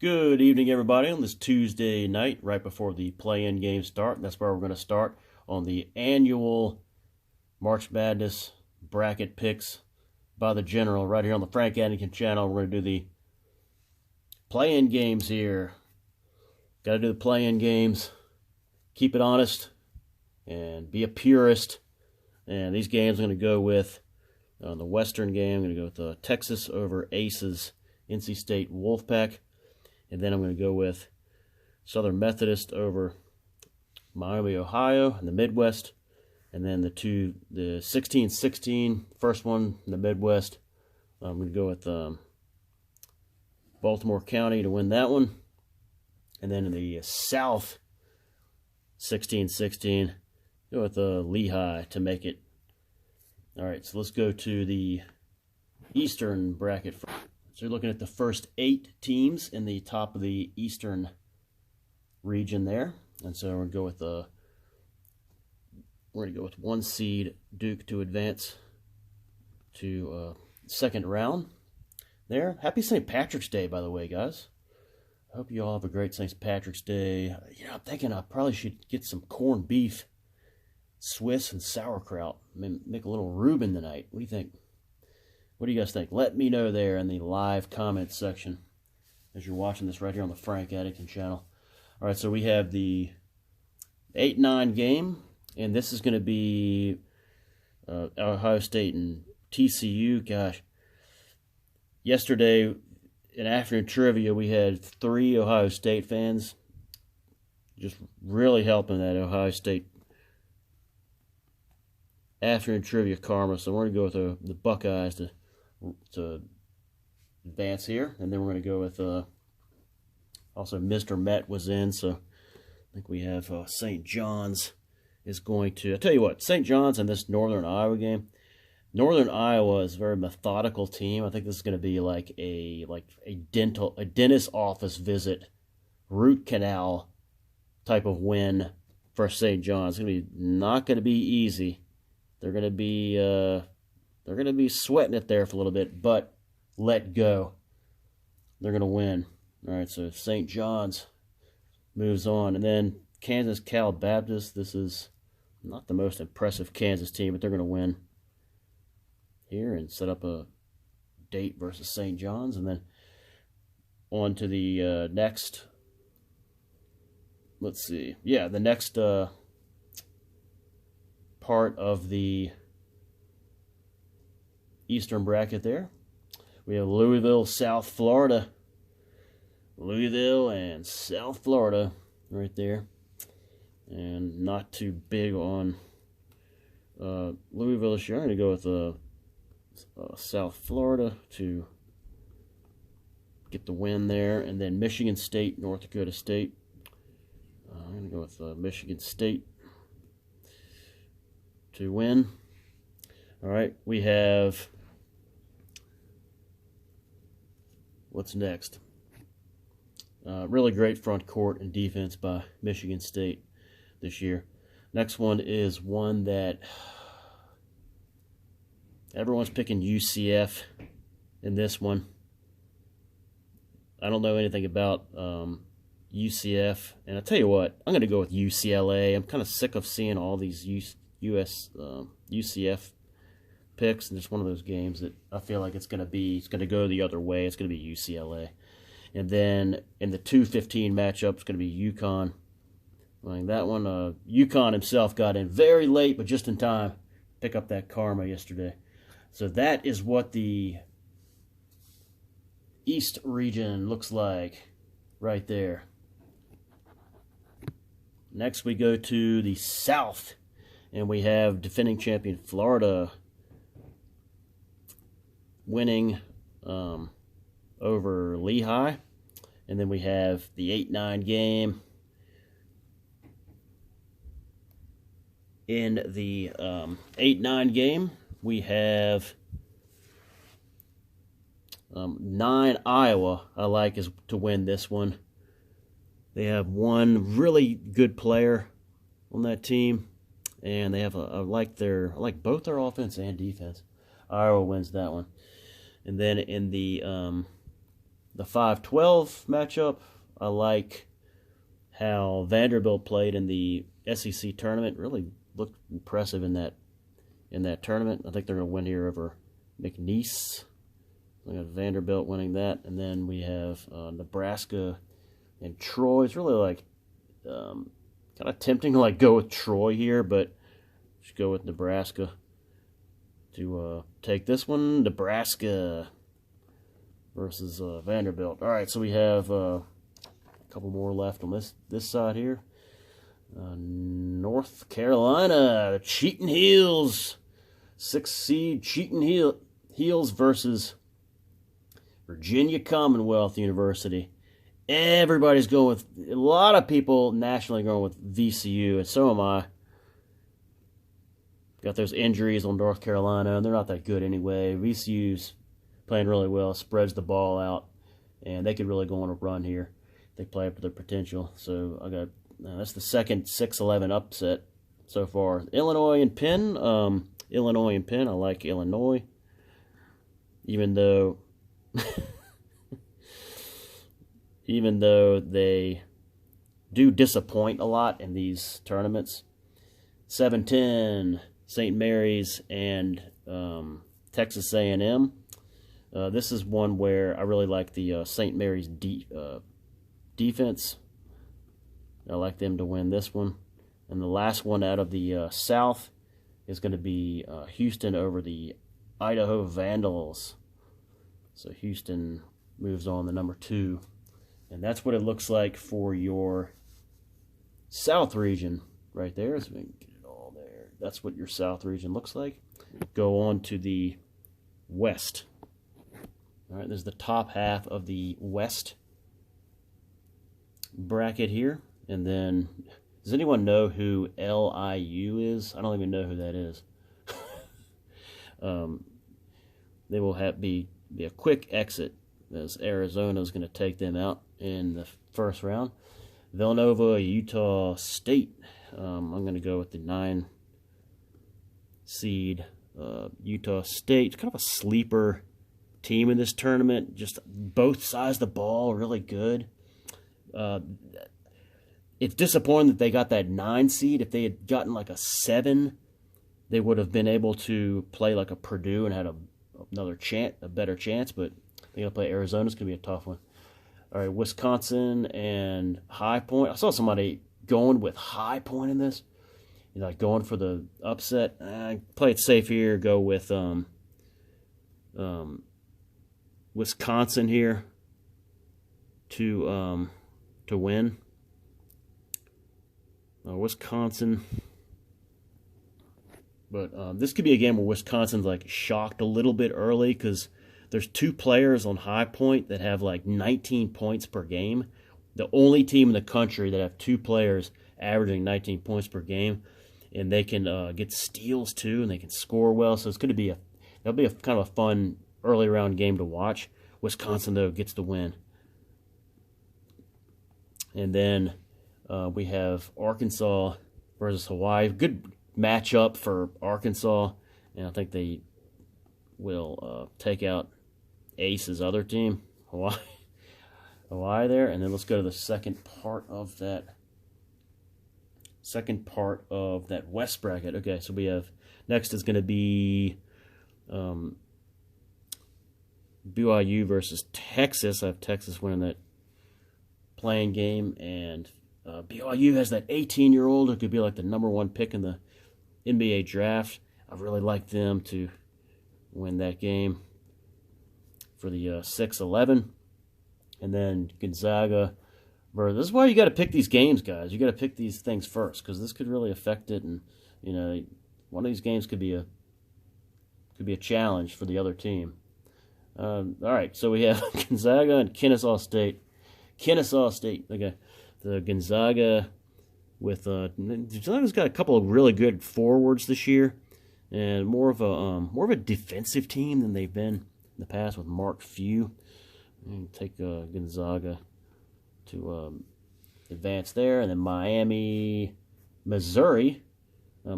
Good evening, everybody, on this Tuesday night, right before the play-in games start. That's where we're going to start on the annual March Madness bracket picks by the General right here on the Frank Addington channel. We're going to do the play-in games here. Got to do the play-in games. Keep it honest and be a purist. And these games I'm going to go with, on the Western game, I'm going to go with Texas over Aces, NC State Wolfpack. And then I'm going to go with Southern Methodist over Miami, Ohio in the Midwest. And then the 16-16, first one in the Midwest, I'm going to go with Baltimore County to win that one. And then in the South, 16-16, go with Lehigh to make it. All right, so let's go to the Eastern bracket first. So you're looking at the first 8 teams in the top of the Eastern region there, and so we're going to go with 1 seed Duke to advance to second round. There. Happy St. Patrick's Day, by the way, guys. I hope you all have a great St. Patrick's Day. I'm thinking I probably should get some corned beef, Swiss, and sauerkraut. Make a little Reuben tonight. What do you think? What do you guys think? Let me know there in the live comments section as you're watching this right here on the Frank Addington channel. All right, so we have the 8-9 game, and this is going to be Ohio State and TCU. Gosh, yesterday in afternoon trivia, we had 3 Ohio State fans just really helping that Ohio State afternoon trivia karma. So we're going to go with the Buckeyes to advance here, and then we're going to go with also Mr. Met was in, so I think we have St. John's is going to. I tell you what, St. John's in this Northern Iowa game. Northern Iowa is a very methodical team. I think this is going to be like a dentist office visit, root canal type of win for St. John's. It's going to be not going to be easy. They're going to be sweating it there for a little bit, but let go. They're going to win. All right, so St. John's moves on. And then Kansas Cal Baptist. This is not the most impressive Kansas team, but they're going to win here and set up a date versus St. John's. And then on to the next. Let's see. Yeah, the next part of the Eastern bracket there. We have Louisville, South Florida. Louisville and South Florida right there. And not too big on Louisville this year. I'm going to go with South Florida to get the win there. And then Michigan State, North Dakota State. I'm going to go with Michigan State to win. All right, we have, what's next? Really great front court and defense by Michigan State this year. Next one is one that everyone's picking UCF in this one. I don't know anything about UCF, and I tell you what, I'm going to go with UCLA. I'm kind of sick of seeing all these UCF picks, and it's one of those games that I feel like it's going to go the other way. It's going to be UCLA. And then in the 2-15 matchup, it's going to be UConn. Like that one, UConn himself got in very late, but just in time to pick up that karma yesterday. So that is what the East region looks like right there. Next we go to the South, and we have defending champion Florida winning over Lehigh. And then we have the 8-9 game. In the 8-9 game, we have 9 Iowa, I like, is to win this one. They have one really good player on that team, and they have I like both their offense and defense. Iowa wins that one. And then in the the 5-12 matchup. I like how Vanderbilt played in the SEC tournament. Really looked impressive in that tournament. I think they're going to win here over McNeese. We got Vanderbilt winning that, and then we have Nebraska and Troy. It's really like kind of tempting to like go with Troy here, but just go with Nebraska to take this one. Nebraska versus Vanderbilt. All right, so we have a couple more left on this side here. North Carolina, the Cheating Heels, 6th seed Cheating Heels versus Virginia Commonwealth University. Everybody's going with, a lot of people nationally going with VCU, and so am I. Got those injuries on North Carolina, and they're not that good anyway. VCU's playing really well, spreads the ball out, and they could really go on a run here. They play up to their potential. So I got that's the second 6-11 upset so far. Illinois and Penn. Illinois and Penn. I like Illinois, even though they do disappoint a lot in these tournaments. 7-10, St. Mary's and Texas A&M. This is one where I really like the St. Mary's defense. I like them to win this one. And the last one out of the South is going to be Houston over the Idaho Vandals. So Houston moves on to number 2. And that's what it looks like for your South region right there. So we can get it all there. That's what your South region looks like. Go on to the West. All right, there's the top half of the West bracket here. And then, does anyone know who LIU is? I don't even know who that is. They will be a quick exit, as Arizona is going to take them out in the first round. Villanova, Utah State. I'm going to go with the 9 seed Utah State. It's kind of a sleeper team in this tournament. Just both sides of the ball really good. It's disappointing that they got that 9 seed. If they had gotten like a 7, they would have been able to play like a Purdue and had a better chance. But they're going to play Arizona. It's going to be a tough one. All right, Wisconsin and High Point. I saw somebody going with High Point in this. Like going for the upset. Play it safe here. Go with Wisconsin here to win. Wisconsin. But this could be a game where Wisconsin's like shocked a little bit early because there's 2 players on High Point that have like 19 points per game. The only team in the country that have 2 players averaging 19 points per game, and they can get steals too, and they can score well. So it's going to be that'll be a kind of a fun early round game to watch. Wisconsin though gets the win, and then we have Arkansas versus Hawaii. Good matchup for Arkansas, and I think they will take out Ace's other team, Hawaii there. And then let's go to the second part of that West bracket. Okay, so we have next is going to be BYU versus Texas. I have Texas winning that playing game, and BYU has that 18-year-old who could be like the number 1 pick in the NBA draft. I really like them to win that game for the 6-11. And then Gonzaga versus, this is why you got to pick these games, guys. You got to pick these things first because this could really affect it, and one of these games could be a challenge for the other team. All right, so we have Gonzaga and Kennesaw State. Okay. The Gonzaga with Gonzaga's got a couple of really good forwards this year, and more of a defensive team than they've been in the past with Mark Few. And take Gonzaga to advance there, and then Miami, Missouri. I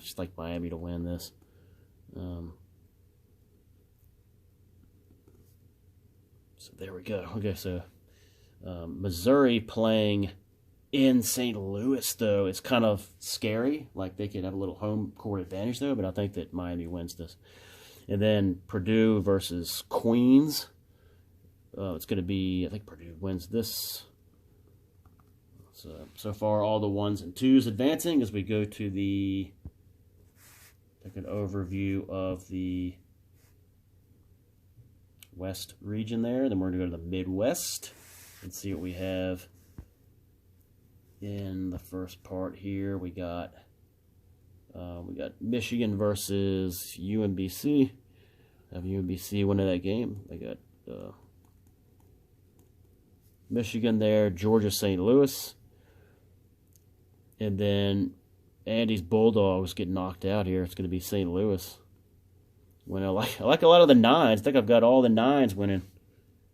just like Miami to win this. So there we go. Okay, so Missouri playing in St. Louis, though, it's kind of scary. Like, they could have a little home court advantage, though, but I think that Miami wins this. And then Purdue versus Queens. It's going to be, I think Purdue wins this. So far, all the 1s and 2s advancing as we go to the, like, an overview of the West region there. Then we're going to go to the Midwest and see what we have in the first part here. We got Michigan versus UMBC. Have UMBC winning that game. They got Michigan there, Georgia, St. Louis. And then Andy's Bulldogs get knocked out here. It's going to be St. Louis. When I like a lot of the 9s. I think I've got all the 9s winning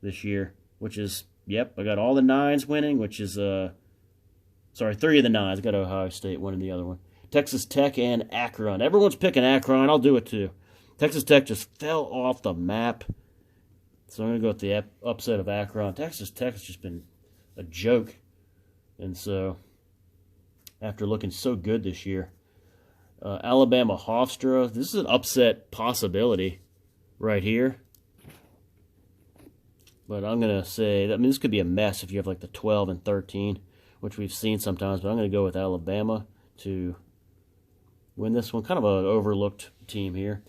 this year, which is, yep, I got all the 9s winning, which is, sorry, 3 of the 9s. I got Ohio State winning the other one. Texas Tech and Akron. Everyone's picking Akron. I'll do it too. Texas Tech just fell off the map. So I'm going to go with the upset of Akron. Texas Tech has just been a joke. And so, after looking so good this year, Alabama Hofstra, this is an upset possibility right here. But I'm going to say, I mean, this could be a mess if you have like the 12 and 13, which we've seen sometimes. But I'm going to go with Alabama to win this one. Kind of an overlooked team here.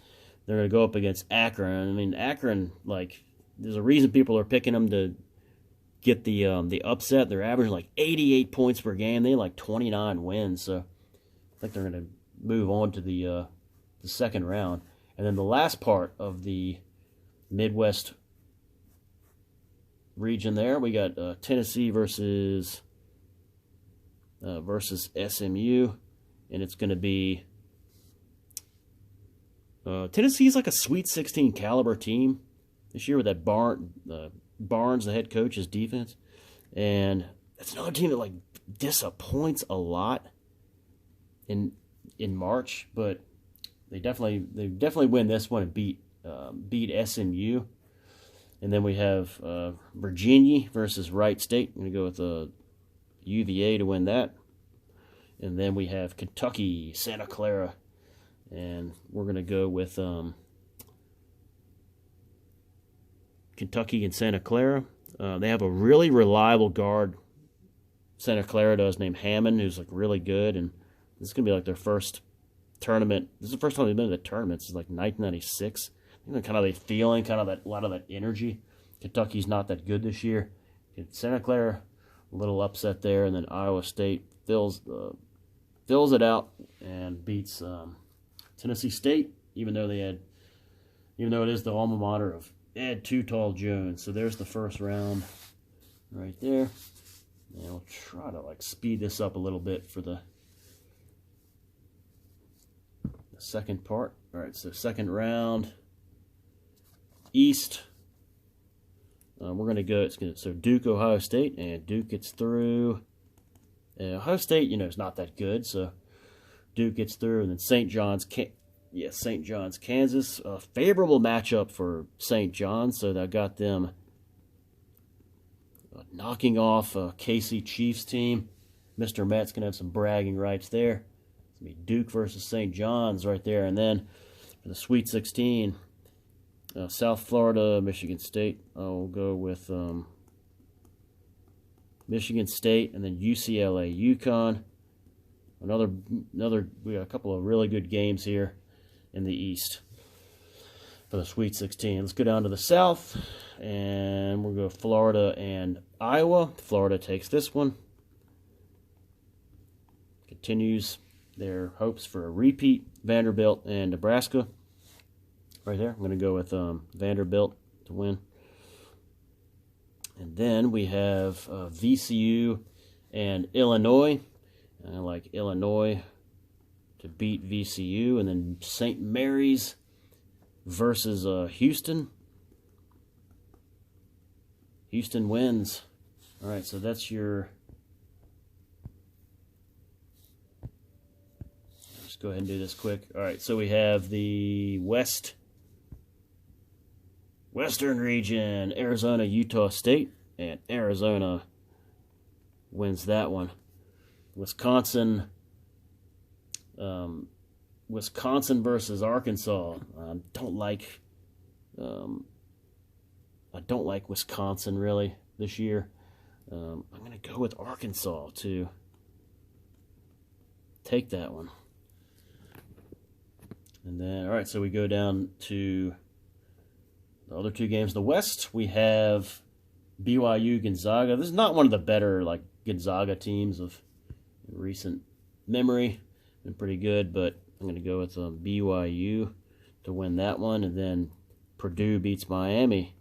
They're going to go up against Akron. I mean, Akron, like, there's a reason people are picking them to get the upset. They're averaging like 88 points per game. They had like 29 wins. So I think they're going to move on to the second round. And then the last part of the Midwest region there, we got Tennessee versus SMU, and it's going to be Tennessee's like a Sweet 16 caliber team this year with that Barnes, the head coach's defense, and it's another team that like disappoints a lot in March, but they definitely win this one and beat SMU. And then we have Virginia versus Wright State. I'm going to go with UVA to win that. And then we have Kentucky, Santa Clara. And we're going to go with Kentucky and Santa Clara. They have a really reliable guard, Santa Clara does, named Hammond, who's like really good. And this is going to be like their first tournament. This is the first time they've been to the tournament since like 1996. I think kind of a feeling, kind of that, a lot of that energy. Kentucky's not that good this year. Santa Clara, a little upset there, and then Iowa State fills it out and beats Tennessee State, even though it is the alma mater of Ed Too Tall Jones. So there's the first round right there. And I'll try to like speed this up a little bit for the second part. All right, so second round. East, we're going to go, so Duke, Ohio State, and Duke gets through. Ohio State, is not that good, so Duke gets through. And then St. John's, Kansas, a favorable matchup for St. John's, so that got them knocking off a KC Chiefs team. Mr. Met's going to have some bragging rights there. It's going to be Duke versus St. John's right there. And then for the Sweet 16, South Florida, Michigan State. I'll go with Michigan State, and then UCLA, UConn. We got a couple of really good games here in the East for the Sweet 16. Let's go down to the South, and we'll go Florida and Iowa. Florida takes this one. Continues their hopes for a repeat. Vanderbilt and Nebraska. Right there, I'm going to go with Vanderbilt to win. And then we have VCU and Illinois. And I like Illinois to beat VCU. And then St. Mary's versus Houston. Houston wins. All right, so that's your... Let's go ahead and do this quick. All right, so we have the West Western region, Arizona, Utah State, and Arizona wins that one. Wisconsin, Wisconsin versus Arkansas. I don't like Wisconsin really this year. I'm going to go with Arkansas to take that one. And then, all right, so we go down to the other two games. The West, we have BYU Gonzaga. This is not one of the better like Gonzaga teams of recent memory. Been pretty good, but I'm going to go with BYU to win that one. And then Purdue beats Miami.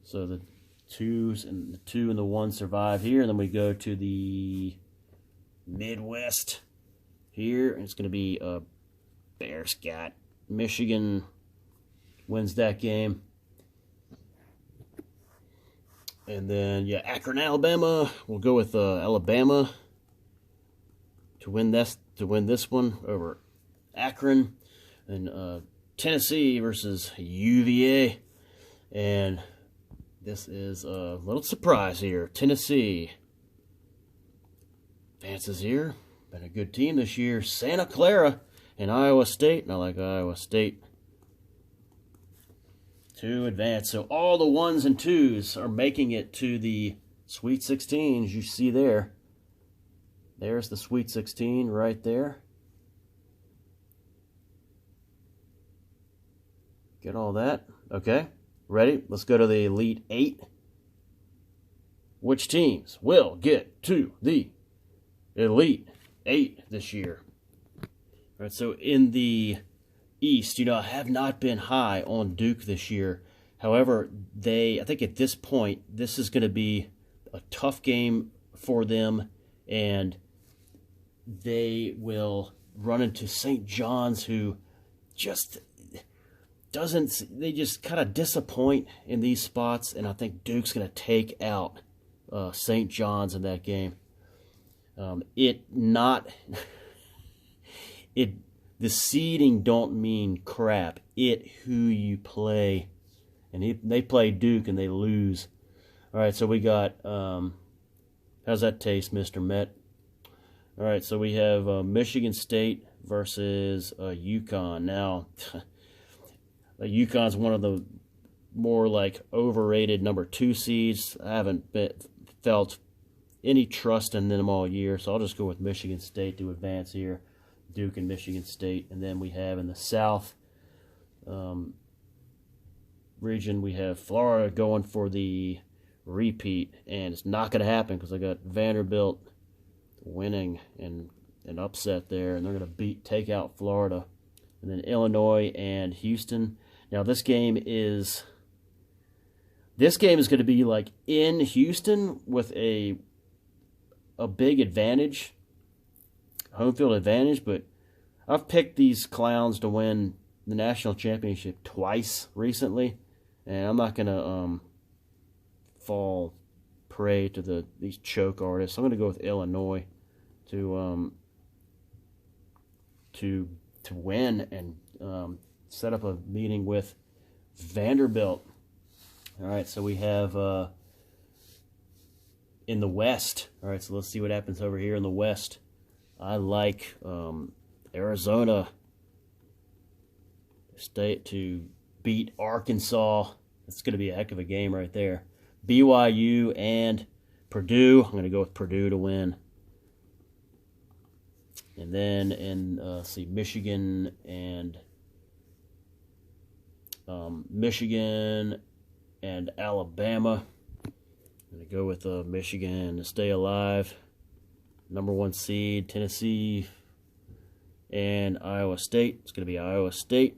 So the 2s and the 2 and the 1 survive here. And then we go to the Midwest here. And it's going to be Bears got Michigan wins that game. And then, yeah, Akron, Alabama. We'll go with Alabama to win this one over Akron. And Tennessee versus UVA. And this is a little surprise here. Tennessee advances here. Been a good team this year. Santa Clara and Iowa State. And I like Iowa State to advance. So all the 1s and 2s are making it to the Sweet 16, as you see there. There's the Sweet 16 right there. Get all that. Okay, ready? Let's go to the Elite 8. Which teams will get to the Elite 8 this year? All right, so in the East, I have not been high on Duke this year. However, I think at this point, this is going to be a tough game for them, and they will run into St. John's, who just they just kind of disappoint in these spots, and I think Duke's going to take out St. John's in that game. The seeding don't mean crap. Who you play. And they play Duke and they lose. All right, so we got, how's that taste, Mr. Met? All right, so we have Michigan State versus UConn. Now, UConn's one of the more like overrated number 2 seeds. I haven't felt any trust in them all year, so I'll just go with Michigan State to advance here. Duke and Michigan State. And then we have in the South region, we have Florida going for the repeat, and it's not going to happen because I got Vanderbilt winning and an upset there, and they're going to take out Florida. And then Illinois and Houston. Now this game is going to be like in Houston with a big advantage, home field advantage, but I've picked these clowns to win the national championship twice recently, and I'm not going to fall prey to these choke artists. I'm going to go with Illinois to win and set up a meeting with Vanderbilt. All right, so we have in the West. All right, so let's see what happens over here in the West. I like Arizona State to beat Arkansas. It's going to be a heck of a game right there. BYU and Purdue. I'm going to go with Purdue to win. And then in Michigan and Alabama. I'm going to go with Michigan to stay alive. Number 1 seed, Tennessee and Iowa State. It's going to be Iowa State.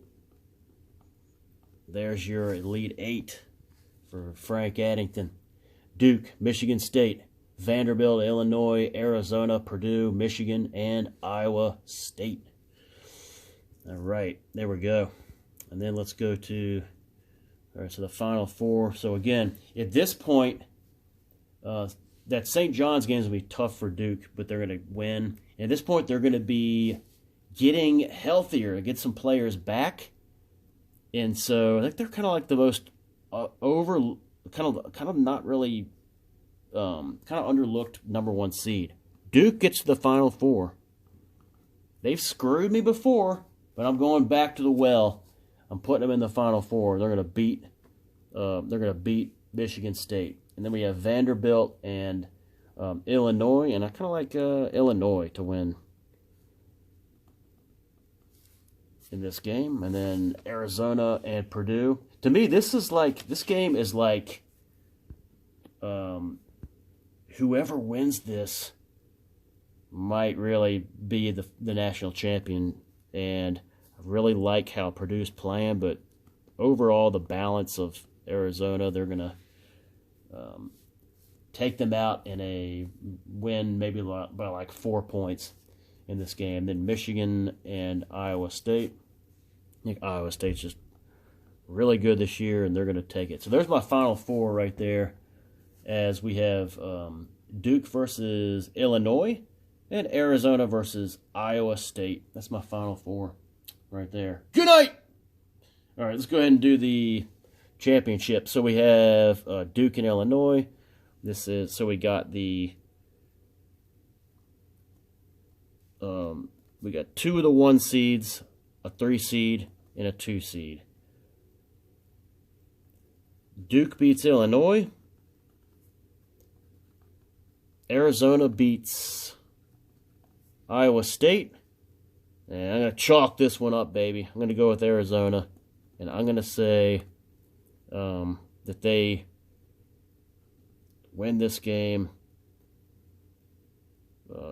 There's your Elite 8 for Frank Addington. Duke, Michigan State, Vanderbilt, Illinois, Arizona, Purdue, Michigan, and Iowa State. All right, there we go. And then let's go to the Final Four. So again, at this point, that St. John's game is going to be tough for Duke, but they're going to win. And at this point, they're going to be getting healthier, get some players back. And so I think they're kind of like the most kind of not really kind of underlooked #1 seed. Duke gets to the Final Four. They've screwed me before, but I'm going back to the well. I'm putting them in the Final Four. They're gonna beat Michigan State, and then we have Vanderbilt and Illinois, and I kind of like Illinois to win in this game, and then Arizona and Purdue. To me, this game is like whoever wins this might really be the national champion, and I really like how Purdue's playing, but overall the balance of Arizona, they're gonna take them out in a win, maybe by like 4 points in this game. Then Michigan and Iowa State. I think Iowa State's just really good this year, and they're going to take it. So there's my Final Four right there, as we have Duke versus Illinois and Arizona versus Iowa State. That's my Final Four right there. Good night! All right, let's go ahead and do the championship. So we have Duke and Illinois. So we got we got 2 of the 1 seeds, a 3 seed, and a 2 seed. Duke beats Illinois. Arizona beats Iowa State. And I'm going to chalk this one up, baby. I'm going to go with Arizona. And I'm going to say that they win this game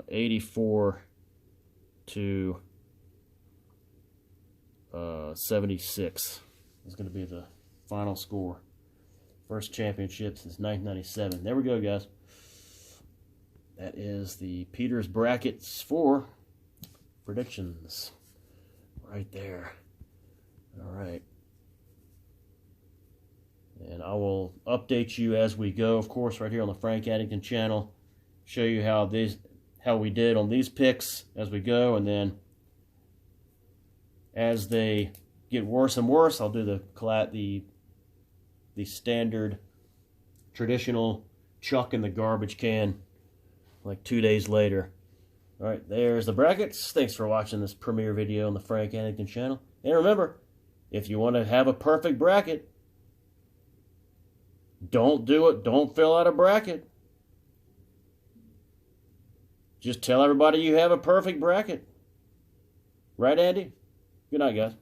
84 to 76 is going to be the final score. First championship since 1997. There we go, guys. That is the Peters brackets for predictions right there. All right. And I will update you as we go, of course, right here on the Frank Addington channel. Show you how we did on these picks as we go, and then as they get worse and worse, I'll do the standard traditional chuck in the garbage can like 2 days later. All right, there's the brackets. Thanks for watching this premiere video on the Frank Addington channel. And remember, if you want to have a perfect bracket, don't do it. Don't fill out a bracket. Just tell everybody you have a perfect bracket. Right, Andy? Good night, guys.